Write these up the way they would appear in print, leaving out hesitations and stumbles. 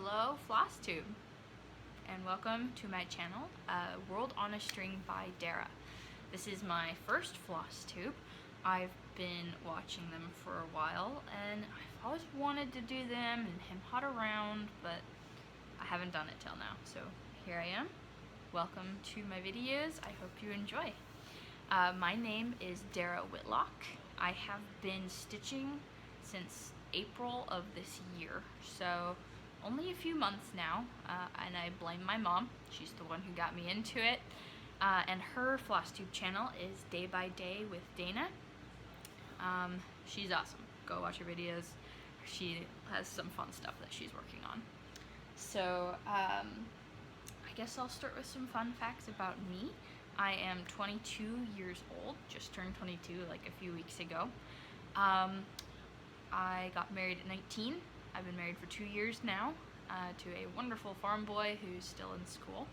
Hello, Flosstube, and welcome to my channel, World on a String by Dara. This is my first Flosstube. I've been watching them for a while, and I've always wanted to do them and hem hot around, but I haven't done it till now. So here I am. Welcome to my videos. I hope you enjoy. My name is Dara Whitlock. I have been stitching since April of this year, so only a few months now, and I blame my mom. She's the one who got me into it. And her Flosstube channel is Day by Day with Dana. She's awesome. Go watch her videos. She has some fun stuff that she's working on. So I guess I'll start with some fun facts about me. I am 22 years old, just turned 22 like a few weeks ago. I got married at 19. I've been married for 2 years now to a wonderful farm boy who's still in school.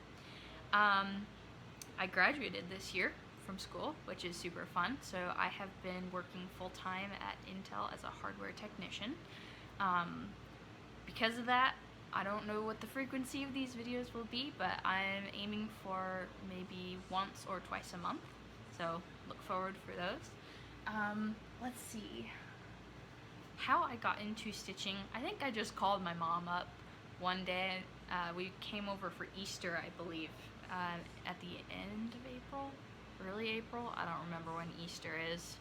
I graduated this year from school, which is super fun. So I have been working full-time at Intel as a hardware technician. Because of that, I don't know what the frequency of these videos will be, but I'm aiming for maybe once or twice a month. So look forward for those. Let's see. How I got into stitching, I think I just called my mom up one day. We came over for Easter, I believe, at the end of April, early April. I don't remember when Easter is,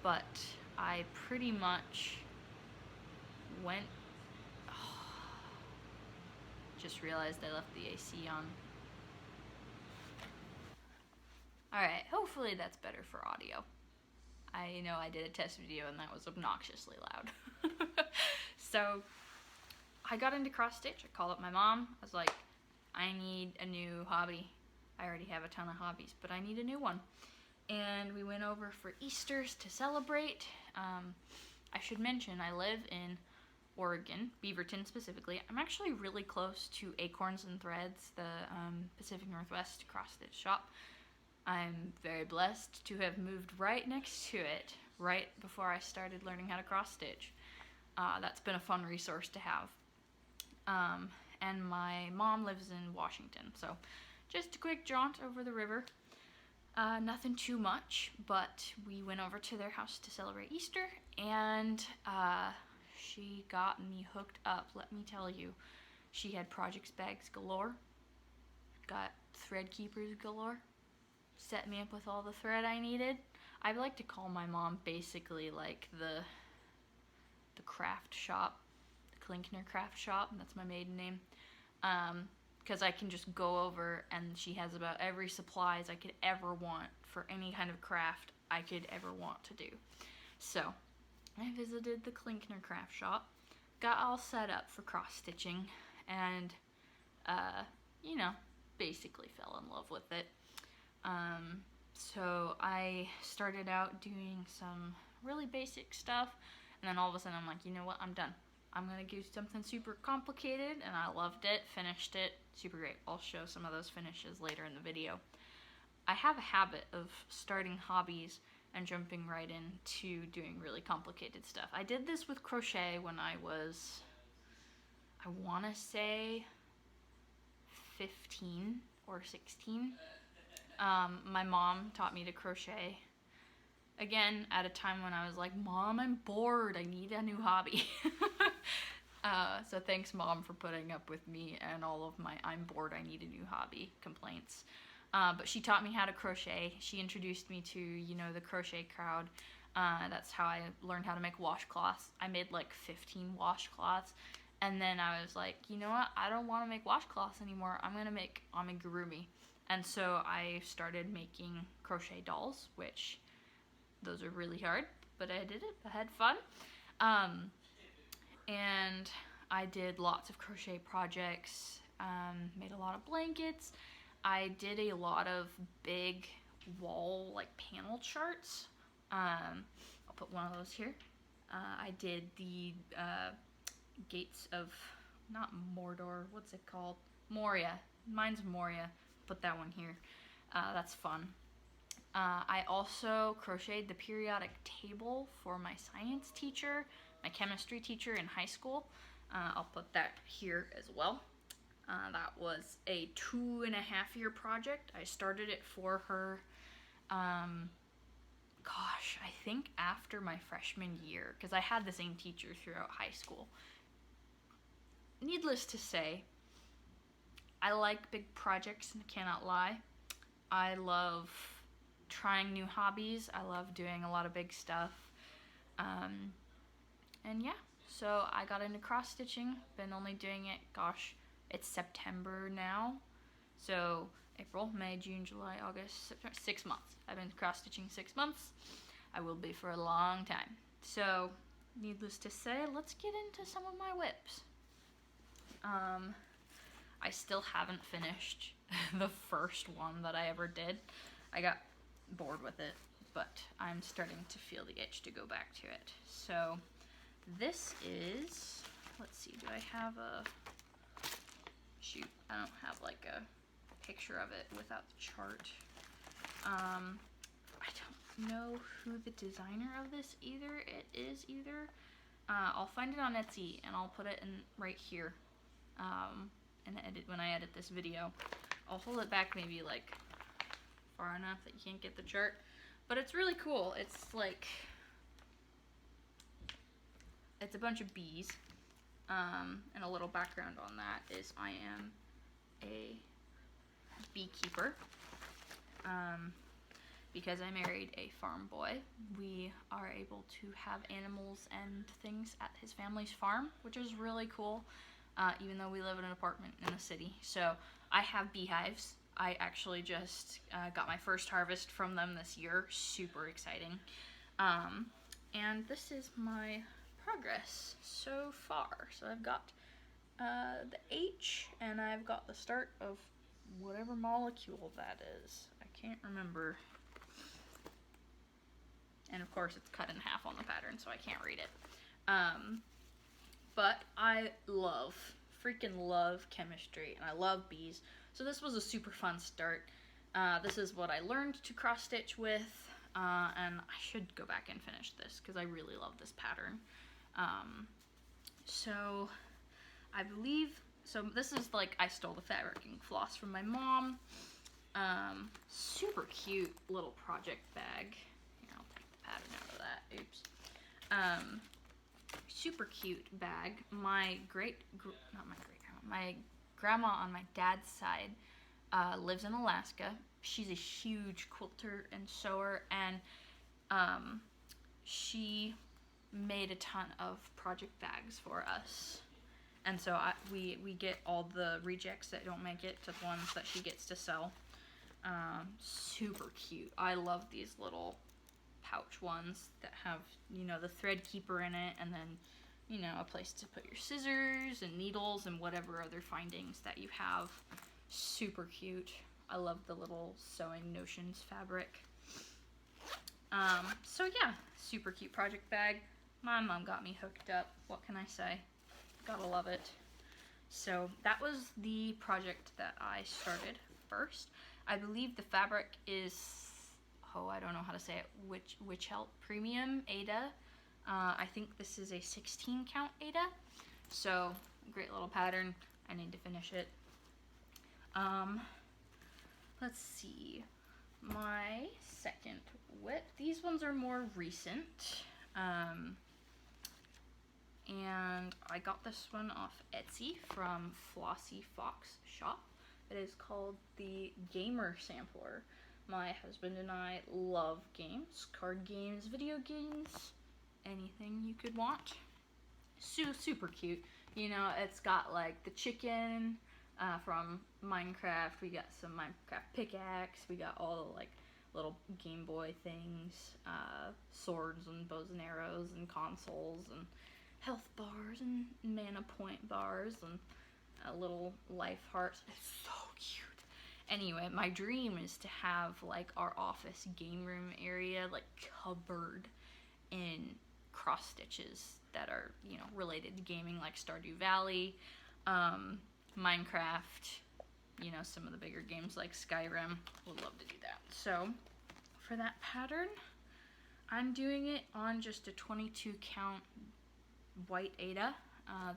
but I pretty much went, just realized I left the AC on. Alright, hopefully that's better for audio. I know I did a test video and that was obnoxiously loud. So I got into cross stitch. I called up my mom. I was like, I need a new hobby. I already have a ton of hobbies, but I need a new one. And we went over for Easter's to celebrate. I should mention I live in Oregon, Beaverton specifically. I'm actually really close to Acorns and Threads, the Pacific Northwest cross stitch shop. I'm very blessed to have moved right next to it, right before I started learning how to cross stitch. That's been a fun resource to have. And my mom lives in Washington, so just a quick jaunt over the river. Nothing too much, but we went over to their house to celebrate Easter, and she got me hooked up, let me tell you. She had projects bags galore, got thread keepers galore, set me up with all the thread I needed. I like to call my mom basically like the craft shop, the Klinkner craft shop, and that's my maiden name. Because I can just go over and she has about every supplies I could ever want for any kind of craft I could ever want to do. So I visited the Klinkner craft shop, got all set up for cross stitching, and you know, basically fell in love with it. So I started out doing some really basic stuff, and then all of a sudden I'm like, you know what, I'm done. I'm gonna do something super complicated, and I loved it, finished it, super great. I'll show some of those finishes later in the video. I have a habit of starting hobbies and jumping right into doing really complicated stuff. I did this with crochet when I was, I wanna say 15 or 16. My mom taught me to crochet, again, at a time when I was like, Mom, I'm bored, I need a new hobby. So thanks, Mom, for putting up with me and all of my I'm bored, I need a new hobby complaints. But she taught me how to crochet. She introduced me to, you know, the crochet crowd. That's how I learned how to make washcloths. I made like 15 washcloths. And then I was like, you know what, I don't want to make washcloths anymore. I'm going to make amigurumi. And so I started making crochet dolls, which those are really hard, but I did it. I had fun. And I did lots of crochet projects, made a lot of blankets. I did a lot of big wall, like panel charts. I'll put one of those here. I did the gates of, not Mordor, what's it called? Moria. Mine's Moria. Put that one here. That's fun. I also crocheted the periodic table for my science teacher, my chemistry teacher in high school. I'll put that here as well. That was a 2.5-year project. I started it for her, gosh, I think after my freshman year, because I had the same teacher throughout high school. Needless to say, I like big projects and cannot lie. I love trying new hobbies. I love doing a lot of big stuff. And yeah, so I got into cross stitching. Been only doing it, gosh, it's September now. So April, May, June, July, August, September, 6 months. I've been cross stitching 6 months. I will be for a long time. So needless to say, let's get into some of my whips. I still haven't finished the first one that I ever did. I got bored with it, but I'm starting to feel the itch to go back to it. So this is, let's see, do I have a, shoot, I don't have like a picture of it without the chart. I don't know who the designer of this either. It is either, I'll find it on Etsy and I'll put it in right here. When I edit this video, I'll hold it back maybe like far enough that you can't get the chart, but it's really cool. It's like, it's a bunch of bees, and a little background on that is I am a beekeeper. Because I married a farm boy, we are able to have animals and things at his family's farm, which is really cool. Even though we live in an apartment in the city. So I have beehives. I actually just got my first harvest from them this year. Super exciting. And this is my progress so far. So I've got the H, and I've got the start of whatever molecule that is. I can't remember. And of course it's cut in half on the pattern, so I can't read it. But I freaking love chemistry, and I love bees. So this was a super fun start. This is what I learned to cross stitch with, and I should go back and finish this because I really love this pattern. So I believe, so this is like, I stole the fabric and floss from my mom. Super cute little project bag. Here, I'll take the pattern out of that. Oops. Super cute bag. My grandma on my dad's side lives in Alaska. She's a huge quilter and sewer, and she made a ton of project bags for us. And so we get all the rejects that don't make it to the ones that she gets to sell. Super cute. I love these little pouch ones that have, you know, the thread keeper in it, and then, you know, a place to put your scissors and needles and whatever other findings that you have. Super cute. I love the little Sewing Notions fabric. So yeah, super cute project bag. My mom got me hooked up. What can I say? Gotta love it. So that was the project that I started first. I believe the fabric is, I don't know how to say it, Witch Help Premium Ada. I think this is a 16 count Ada. So great little pattern. I need to finish it. Let's see. My second whip. These ones are more recent. And I got this one off Etsy from Flossy Fox Shop. It is called the Gamer Sampler. My husband and I love games, card games, video games, anything you could want. Super cute. You know, it's got like the chicken from Minecraft. We got some Minecraft pickaxe. We got all the like little Game Boy things, swords and bows and arrows and consoles and health bars and mana point bars and little life hearts. It's so cute. Anyway, my dream is to have like our office game room area like covered in cross stitches that are, you know, related to gaming, like Stardew Valley, Minecraft, you know, some of the bigger games like Skyrim. Would love to do that. So for that pattern, I'm doing it on just a 22 count white Ada.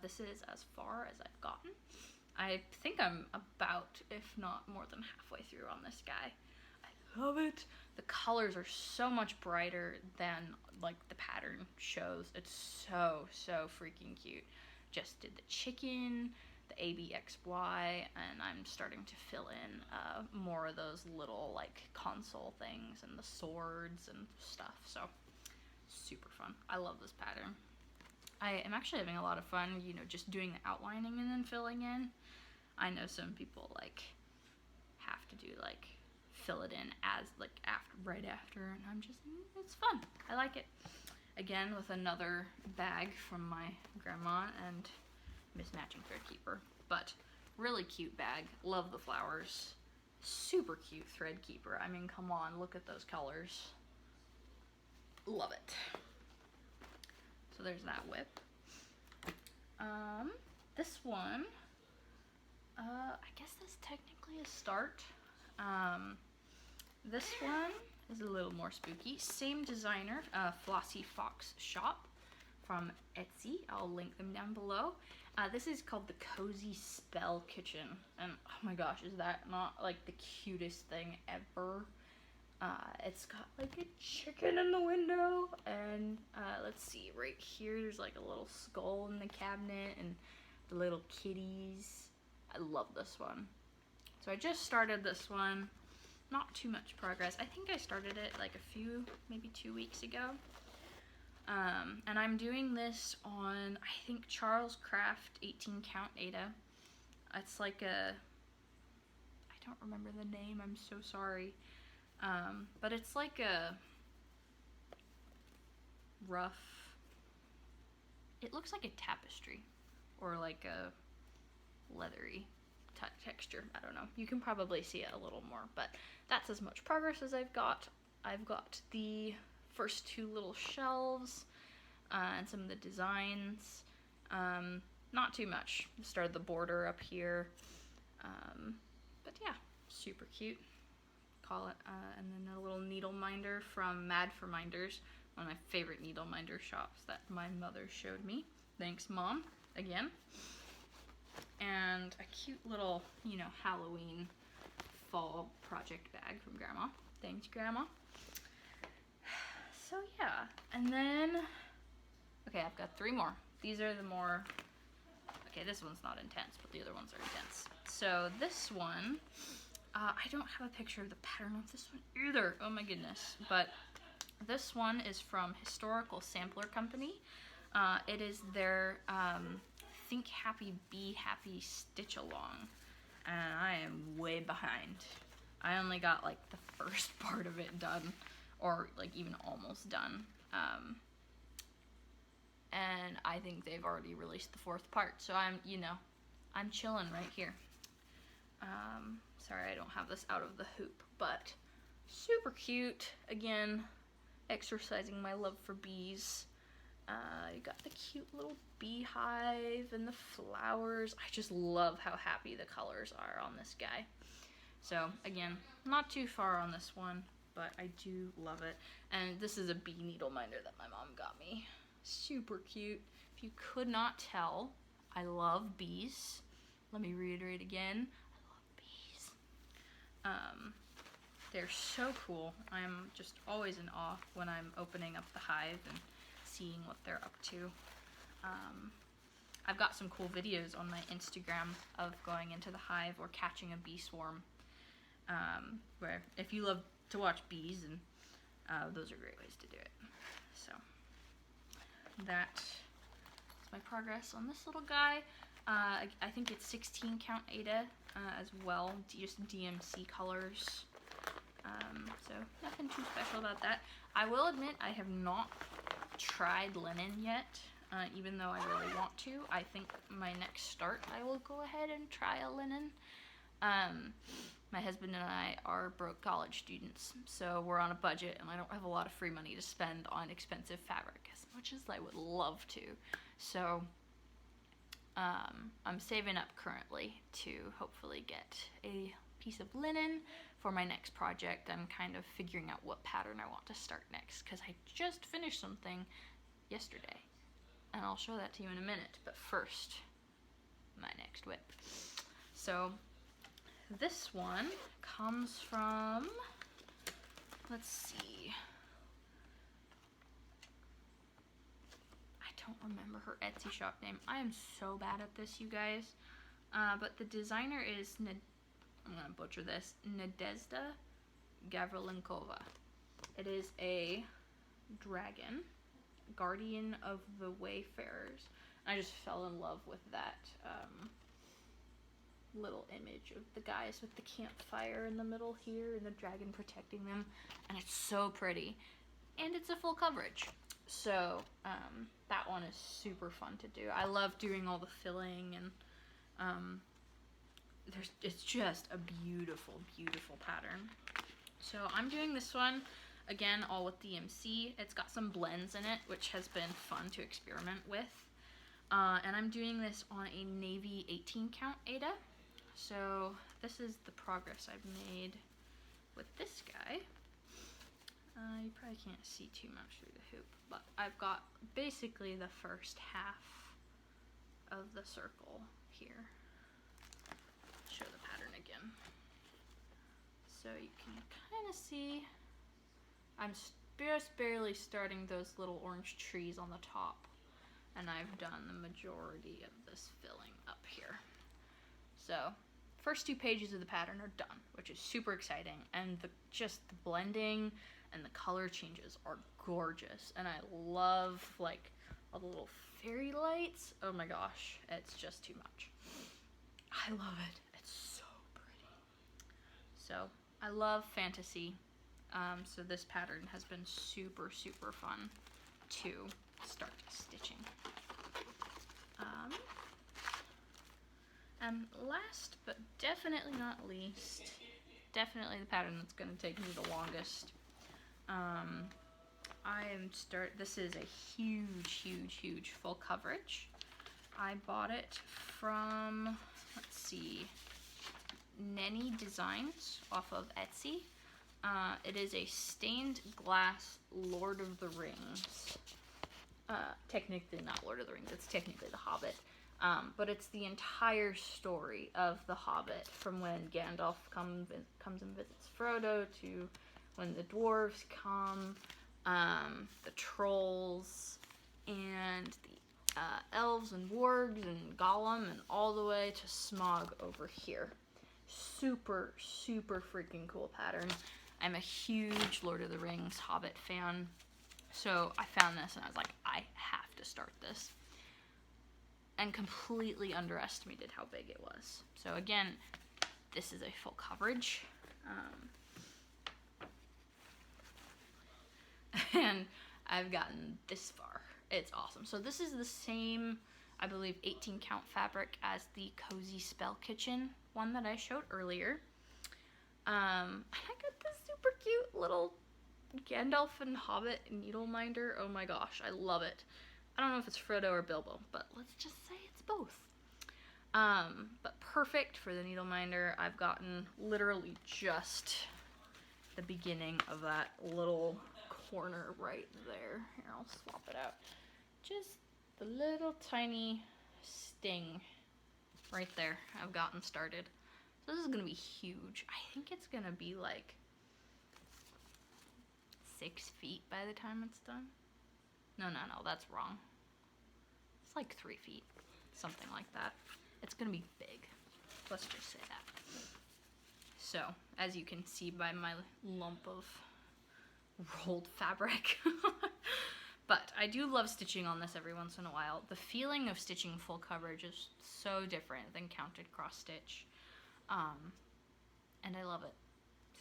This is as far as I've gotten. I think I'm about, if not more than halfway through on this guy. I love it. The colors are so much brighter than like the pattern shows. It's so freaking cute. Just did the chicken, the ABXY, and I'm starting to fill in more of those little like console things and the swords and stuff. So super fun. I love this pattern. I am actually having a lot of fun, you know, just doing the outlining and then filling in. I know some people like have to do like fill it in as like after, right after, and I'm just, it's fun. I like it. Again, with another bag from my grandma and mismatching thread keeper, but really cute bag. Love the flowers. Super cute thread keeper. I mean, come on, look at those colors. Love it. So there's that whip. This one, I guess that's technically a start. This one is a little more spooky. Same designer, Flossy Fox Shop from Etsy. I'll link them down below. This is called the Cozy Spell Kitchen, and oh my gosh, is that not like the cutest thing ever? It's got like a chicken in the window, and let's see, right here there's like a little skull in the cabinet and the little kitties. I love this one. So I just started this one. Not too much progress. I think I started it like maybe 2 weeks ago. And I'm doing this on, I think, Charles Craft 18 count Ada. It's like I don't remember the name, I'm so sorry. But it's like a rough, it looks like a tapestry or like a leathery texture. I don't know. You can probably see it a little more, but that's as much progress as I've got. I've got the first 2 little shelves and some of the designs. Not too much. Started the border up here. But yeah, super cute. Call it, and then a little needle minder from Mad for Minders, one of my favorite needle minder shops that my mother showed me. Thanks, Mom, again. And a cute little, you know, Halloween fall project bag from Grandma. Thanks, Grandma. So yeah, and then, okay, I've got 3 more. These are the more, okay, this one's not intense, but the other ones are intense. So this one, I don't have a picture of the pattern of this one either. Oh my goodness. But this one is from Historical Sampler Company. It is their Think Happy, Be Happy Stitch Along. And I am way behind. I only got like the first part of it done, or like even almost done. And I think they've already released the 4th part. So I'm, you know, I'm chilling right here. Sorry, I don't have this out of the hoop, but super cute. Again, exercising my love for bees. You got the cute little beehive and the flowers. I just love how happy the colors are on this guy. So again, not too far on this one, but I do love it. And this is a bee needle minder that my mom got me. Super cute. If you could not tell, I love bees. Let me reiterate again. They're so cool. I'm just always in awe when I'm opening up the hive and seeing what they're up to. I've got some cool videos on my Instagram of going into the hive or catching a bee swarm, where if you love to watch bees, and those are great ways to do it. So that's my progress on this little guy. I think it's 16 count Ada as well, just DMC colors. So nothing too special about that. I will admit I have not tried linen yet, even though I really want to. I think my next start I will go ahead and try a linen. My husband and I are broke college students, so we're on a budget and I don't have a lot of free money to spend on expensive fabric as much as I would love to. So I'm saving up currently to hopefully get a piece of linen for my next project. I'm kind of figuring out what pattern I want to start next because I just finished something yesterday. and I'll show that to you in a minute, but first, my next whip. So this one comes from, let's see, I don't remember her Etsy shop name. I am so bad at this, you guys. But the designer is, I'm gonna butcher this, Nadezhda Gavrilenkova. It is a dragon, guardian of the wayfarers. I just fell in love with that little image of the guys with the campfire in the middle here and the dragon protecting them, and it's so pretty, and it's a full coverage. So that one is super fun to do. I love doing all the filling, and it's just a beautiful, beautiful pattern. So I'm doing this one again all with DMC. It's got some blends in it, which has been fun to experiment with. And I'm doing this on a navy 18 count Aida. So this is the progress I've made with this guy. You probably can't see too much through the hoop, but I've got basically the first half of the circle here. Show the pattern again. So you can kind of see I'm just barely starting those little orange trees on the top, and I've done the majority of this filling up here. So first 2 pages of the pattern are done, which is super exciting, and just the blending and the color changes are gorgeous, and I love like all the little fairy lights. Oh my gosh, it's just too much. I love it. It's so pretty. So I love fantasy, so this pattern has been super, super fun to start stitching. And last but definitely not least, definitely the pattern that's going to take me the longest. This is a huge, huge, huge full coverage. I bought it from, let's see, Nenny Designs off of Etsy. It is a stained glass Lord of the Rings. Technically not Lord of the Rings, it's technically The Hobbit. But it's the entire story of The Hobbit, from when Gandalf comes and visits Frodo to when the dwarves come, the trolls, and the elves and wargs and Gollum, and all the way to Smaug over here. Super, super freaking cool pattern. I'm a huge Lord of the Rings Hobbit fan, so I found this and I was like, I have to start this. And completely underestimated how big it was. So again, this is a full coverage. And I've gotten this far. It's awesome. So this is the same, I believe, 18 count fabric as the Cozy Spell Kitchen one that I showed earlier. I got this super cute little Gandalf and Hobbit needle minder. Oh my gosh, I love it. I don't know if it's Frodo or Bilbo, but let's just say it's both. But perfect for the needle minder. I've gotten literally just the beginning of that little corner right there. Here, I'll swap it out. Just the little tiny sting right there I've gotten started. So this is gonna be huge. I think it's gonna be like 6 feet by the time it's done. No, that's wrong. It's like 3 feet, something like that. It's gonna be big. Let's just say that. So, as you can see by my lump of rolled fabric. But I do love stitching on this every once in a while. The feeling of stitching full coverage is so different than counted cross stitch. And I love it.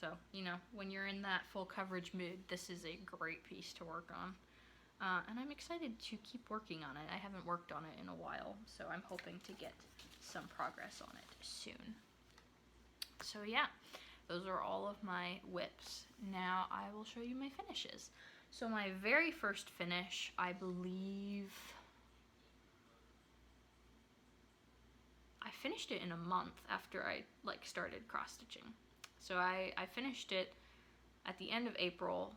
So, you know, when you're in that full coverage mood, this is a great piece to work on. And I'm excited to keep working on it. I haven't worked on it in a while, so I'm hoping to get some progress on it soon. So yeah, those are all of my whips. Now I will show you my finishes. So my very first finish, I believe, I finished it in a month after I started cross stitching. So I finished it at the end of April,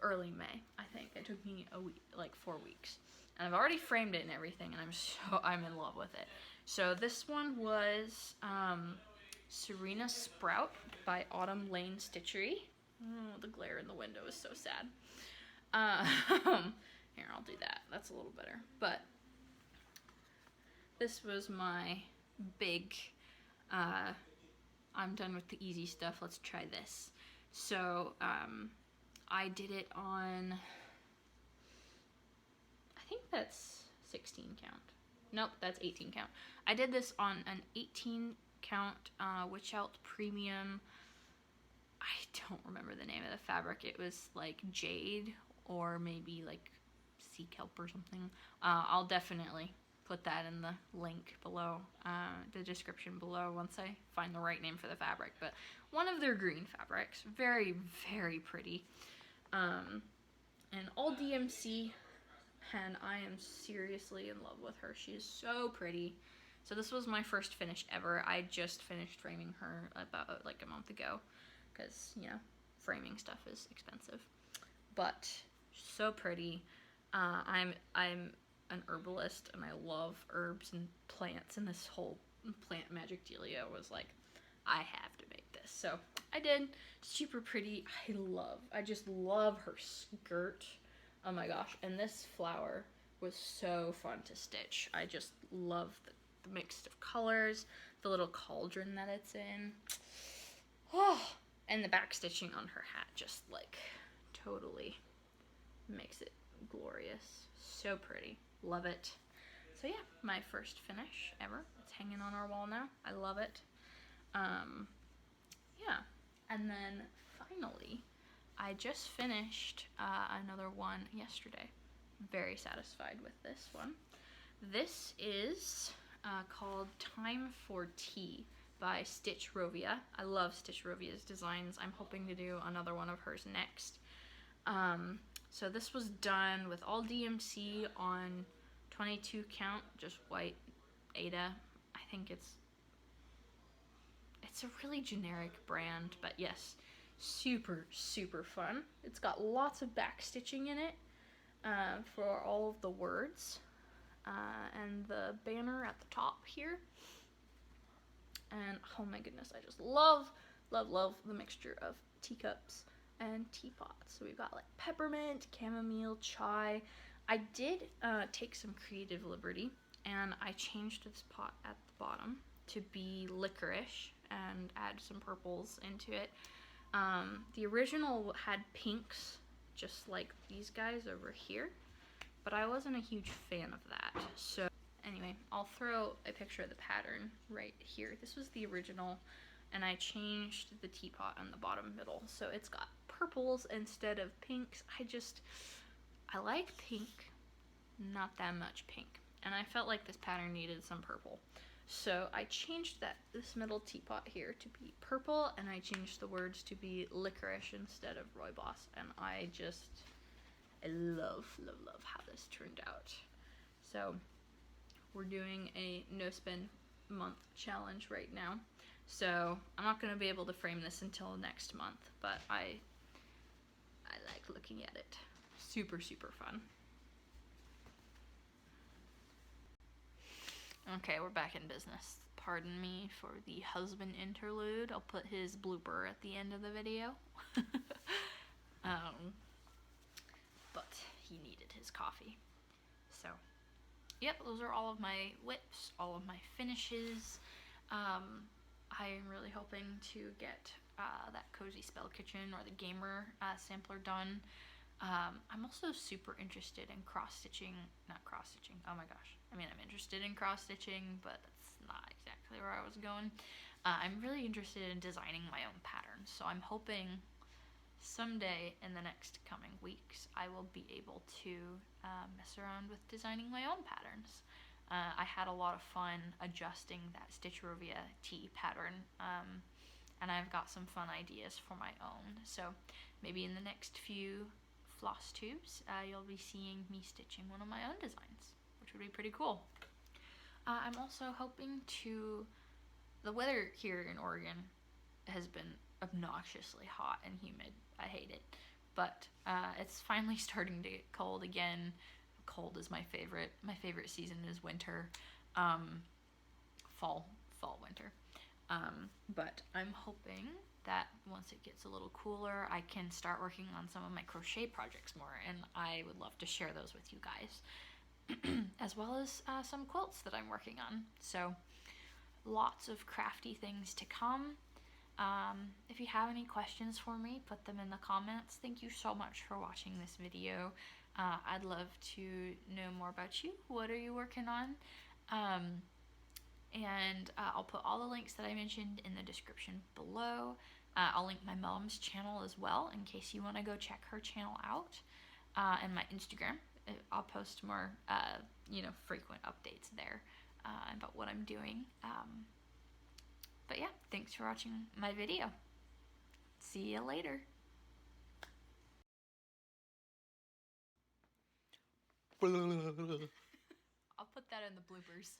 early May, I think. It took me a week, like 4 weeks. And I've already framed it and everything, and I'm in love with it. So this one was Serena Sprout by Autumn Lane Stitchery. Oh, the glare in the window is so sad. Here, I'll do that. That's a little better. But this was my big, I'm done with the easy stuff, let's try this. So, I did it on, I think that's 16 count. Nope, that's 18 count. I did this on an 18 count Witch Out Premium. I don't remember the name of the fabric. It was like jade or maybe like sea kelp or something. I'll definitely put that in the link below, the description below, once I find the right name for the fabric. But one of their green fabrics, very, very pretty. And all DMC, and I am seriously in love with her. She is so pretty. So this was my first finish ever. I just finished framing her about like a month ago, because, you know, framing stuff is expensive. But so pretty. I'm an herbalist, and I love herbs and plants, and this whole plant magic dealio was like, I have to make this. So I did. Super pretty. I just love her skirt. Oh my gosh. And this flower was so fun to stitch. I just love the mix of colors, the little cauldron that it's in. Oh, and the back stitching on her hat just like totally makes it glorious. So pretty. Love it. So yeah, my first finish ever. It's hanging on our wall now. I love it. Yeah. And then finally, I just finished another one yesterday. Very satisfied with this one. This is called Time for Tea by Stitch Rovia. I love Stitch Rovia's designs. I'm hoping to do another one of hers next. So this was done with all DMC on 22 count, just white Ada. I think it's a really generic brand, but yes, super, super fun. It's got lots of back stitching in it for all of the words, and the banner at the top here. And oh my goodness, I just love, love, love the mixture of teacups and teapots. So we've got like peppermint, chamomile, chai. I did take some creative liberty, and I changed this pot at the bottom to be licorice and add some purples into it. The original had pinks, just like these guys over here, but I wasn't a huge fan of that. So anyway, I'll throw a picture of the pattern right here. This was the original, and I changed the teapot on the bottom middle, so it's got purples instead of pinks. I like pink, not that much pink, and I felt like this pattern needed some purple. So I changed this middle teapot here to be purple, and I changed the words to be licorice instead of rooibos, and I love, love, love how this turned out. So we're doing a no spend month challenge right now, so I'm not going to be able to frame this until next month, but I like looking at it. Super, super fun. Okay, we're back in business. Pardon me for the husband interlude. I'll put his blooper at the end of the video. But he needed his coffee. So, yep, those are all of my whips, all of my finishes. I am really hoping to get that Cozy Spell Kitchen or the Gamer sampler done. I'm also super interested in not cross-stitching, oh my gosh. I mean, I'm interested in cross-stitching, but that's not exactly where I was going. I'm really interested in designing my own patterns, so I'm hoping someday in the next coming weeks I will be able to mess around with designing my own patterns. I had a lot of fun adjusting that Stitch Rovia tea pattern, and I've got some fun ideas for my own, so maybe in the next few Flosstubes, you'll be seeing me stitching one of my own designs, which would be pretty cool. I'm also hoping the weather here in Oregon has been obnoxiously hot and humid. I hate it. But it's finally starting to get cold again. cold is my favorite. My favorite season is winter, fall, winter. But I'm hoping that once it gets a little cooler, I can start working on some of my crochet projects more, and I would love to share those with you guys, as well as some quilts that I'm working on. So lots of crafty things to come. If you have any questions for me, put them in the comments. Thank you so much for watching this video. I'd love to know more about you. What are you working on? And I'll put all the links that I mentioned in the description below. I'll link my mom's channel as well in case you want to go check her channel out, and my Instagram. I'll post more, frequent updates there about what I'm doing. But yeah, thanks for watching my video. See you later. I'll put that in the bloopers.